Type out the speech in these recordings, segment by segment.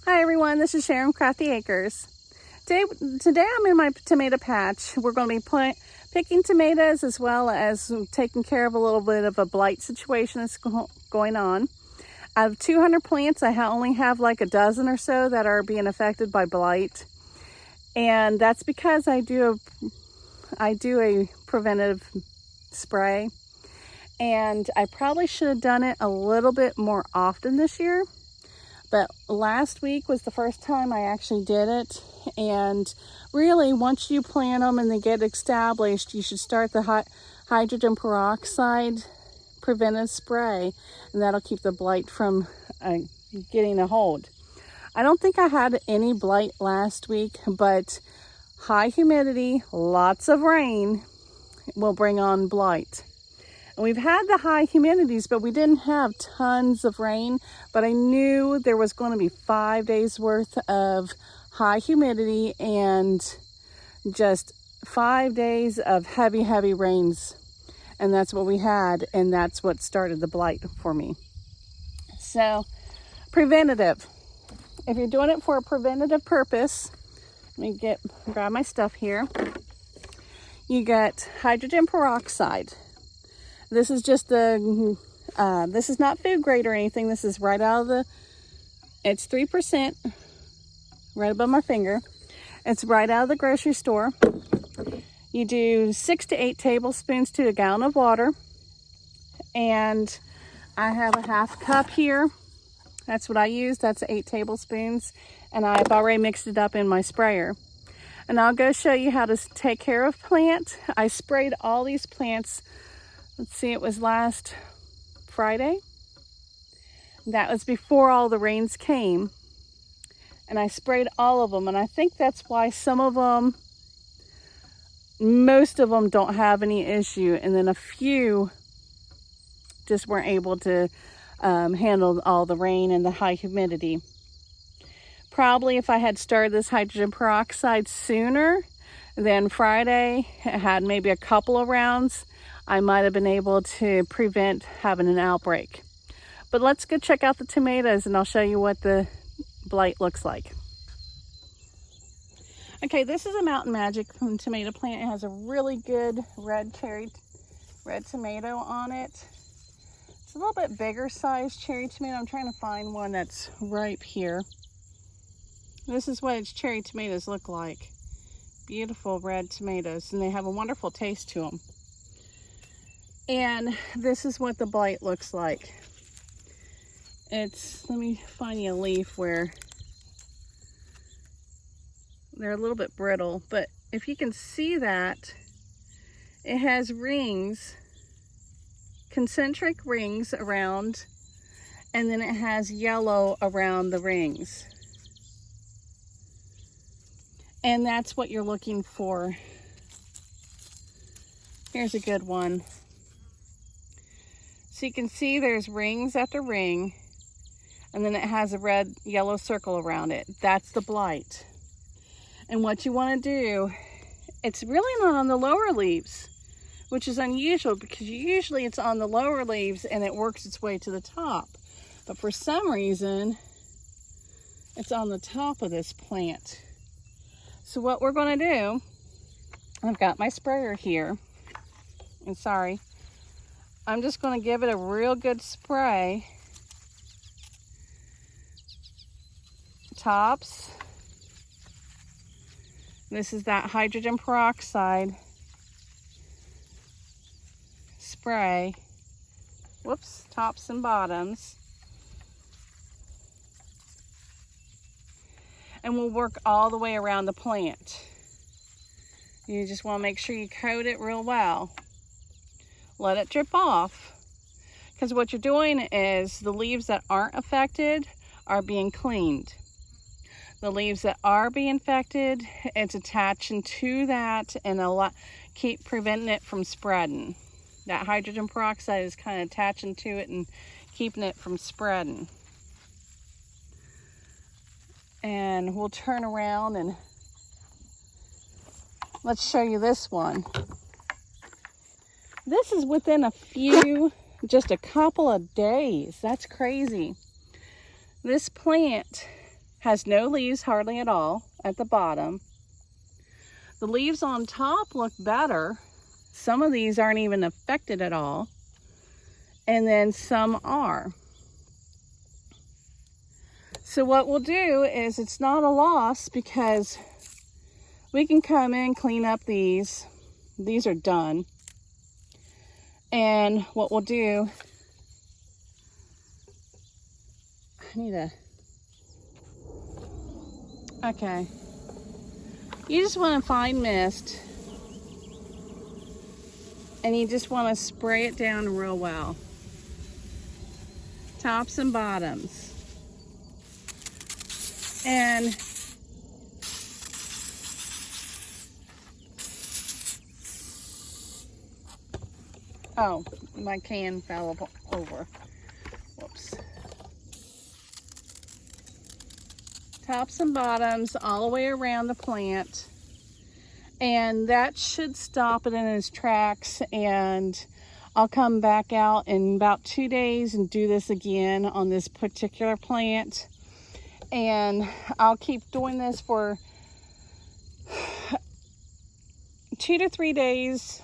Hi everyone, this is Sharon Crafty Acres. Today I'm in my tomato patch. We're going to be picking tomatoes as well as taking care of a little bit of a blight situation that's going on. Out of 200 plants, I only have like a dozen or so that are being affected by blight. And that's because I do a preventative spray. And I probably should have done it a little bit more often this year. But last week was the first time I actually did it. And really, once you plant them and they get established, you should start the hydrogen peroxide preventive spray, and that'll keep the blight from getting a hold. I don't think I had any blight last week, but high humidity, lots of rain will bring on blight. And we've had the high humidities, but we didn't have tons of rain. But I knew there was going to be 5 days worth of high humidity and just 5 days of heavy rains. And that's what we had. And that's what started the blight for me. So preventative. If you're doing it for a preventative purpose, let me grab my stuff here. You get hydrogen peroxide. This is just this is not food grade or anything. This is right out of it's 3%, right above my finger. It's right out of the grocery store. You do 6 to 8 tablespoons to a gallon of water. And I have a half cup here. That's what I use. That's 8 tablespoons. And I've already mixed it up in my sprayer. And I'll go show you how to take care of plant. I sprayed all these plants. Let's see, it was last Friday. That was before all the rains came. And I sprayed all of them. And I think that's why most of them don't have any issue. And then a few just weren't able to handle all the rain and the high humidity. Probably if I had started this hydrogen peroxide sooner than Friday, had maybe a couple of rounds, I might have been able to prevent having an outbreak. But let's go check out the tomatoes and I'll show you what the blight looks like. Okay, this is a Mountain Magic tomato plant. It has a really good red tomato on it. It's a little bit bigger size cherry tomato. I'm trying to find one that's ripe here. This is what its cherry tomatoes look like. Beautiful red tomatoes, and they have a wonderful taste to them. And this is what the blight looks like. Let me find you a leaf where they're a little bit brittle, but if you can see that, it has rings, concentric rings around, and then it has yellow around the rings. And that's what you're looking for. Here's a good one. So you can see there's rings after ring, and then it has a red yellow circle around it. That's the blight. And what you want to do, it's really not on the lower leaves, which is unusual because usually it's on the lower leaves and it works its way to the top. But for some reason, it's on the top of this plant. So what we're going to do, I've got my sprayer here, and sorry, I'm just going to give it a real good spray. Tops. This is that hydrogen peroxide spray. Whoops, tops and bottoms. And we'll work all the way around the plant. You just want to make sure you coat it real well. Let it drip off. Because what you're doing is the leaves that aren't affected are being cleaned. The leaves that are being affected, it's attaching to that and keep preventing it from spreading. That hydrogen peroxide is kind of attaching to it and keeping it from spreading. And we'll turn around and let's show you this one. This is within just a couple of days. That's crazy. This plant Has no leaves hardly at all at the bottom. The leaves on top look better. Some of these aren't even affected at all. And then some are. So what we'll do is, it's not a loss because we can come in, clean up these. These are done. And what we'll do, okay. You just want to find mist. And you just want to spray it down real well. Tops and bottoms. And oh, my can fell over. Whoops. Tops and bottoms all the way around the plant. And that should stop it in its tracks. And I'll come back out in about 2 days and do this again on this particular plant. And I'll keep doing this for 2 to 3 days,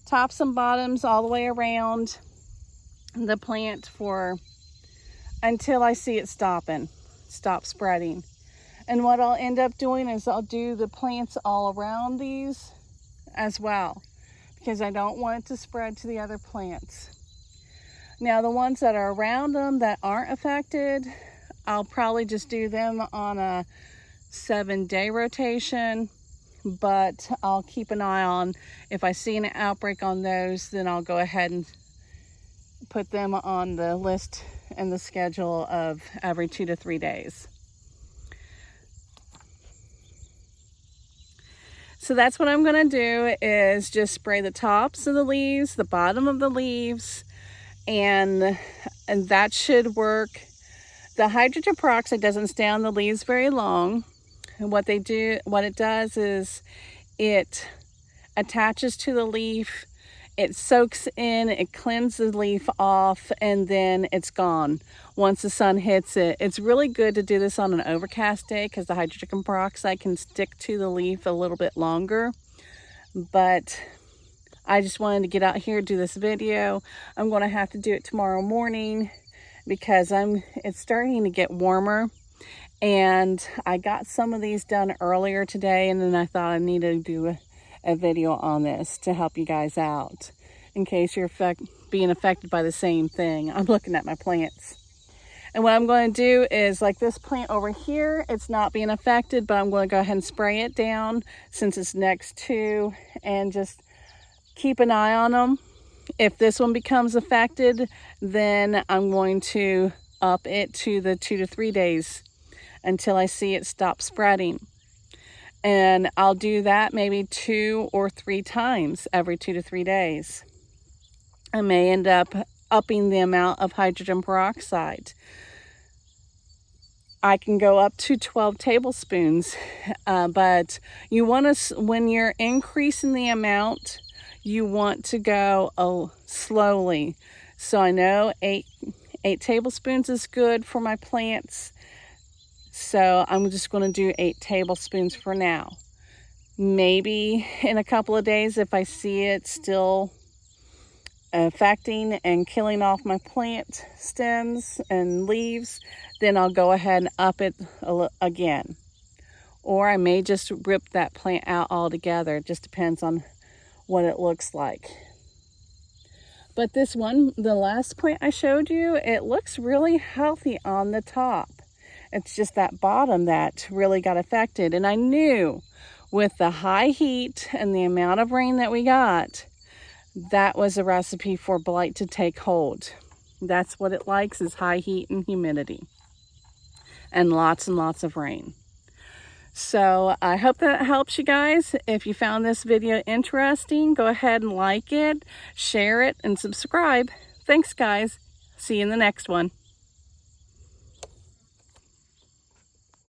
tops and bottoms all the way around the plant until I see it stop spreading. And what I'll end up doing is I'll do the plants all around these as well, because I don't want it to spread to the other plants. Now the ones that are around them that aren't affected, I'll probably just do them on a 7-day rotation, but I'll keep an eye on, if I see an outbreak on those, then I'll go ahead and put them on the list and the schedule of every 2 to 3 days. So that's what I'm going to do, is just spray the tops of the leaves, the bottom of the leaves, and that should work. The hydrogen peroxide doesn't stay on the leaves very long. And what it does is it attaches to the leaf, it soaks in, it cleanses the leaf off, and then it's gone once the sun hits it. It's really good to do this on an overcast day because the hydrogen peroxide can stick to the leaf a little bit longer. But I just wanted to get out here and do this video. I'm going to have to do it tomorrow morning because it's starting to get warmer, and I got some of these done earlier today, and then I thought I needed to do a video on this to help you guys out in case you're being affected by the same thing. I'm looking at my plants, and what I'm going to do is, like this plant over here, it's not being affected, but I'm going to go ahead and spray it down since it's next to, and just keep an eye on them. If this one becomes affected, then I'm going to up it to the 2 to 3 days until I see it stop spreading. And I'll do that maybe 2 or 3 times every 2 to 3 days. I may end up upping the amount of hydrogen peroxide. I can go up to 12 tablespoons, but you want to, when you're increasing the amount, you want to go slowly. So I know 8 tablespoons is good for my plants. So I'm just going to do 8 tablespoons for now. Maybe in a couple of days, if I see it still affecting and killing off my plant stems and leaves, then I'll go ahead and up it again. Or I may just rip that plant out altogether. It just depends on what it looks like. But this one, the last plant I showed you, it looks really healthy on the top. It's just that bottom that really got affected. And I knew with the high heat and the amount of rain that we got, that was a recipe for blight to take hold. That's what it likes, is high heat and humidity. And lots of rain. So I hope that helps you guys. If you found this video interesting, go ahead and like it, share it, and subscribe. Thanks, guys. See you in the next one.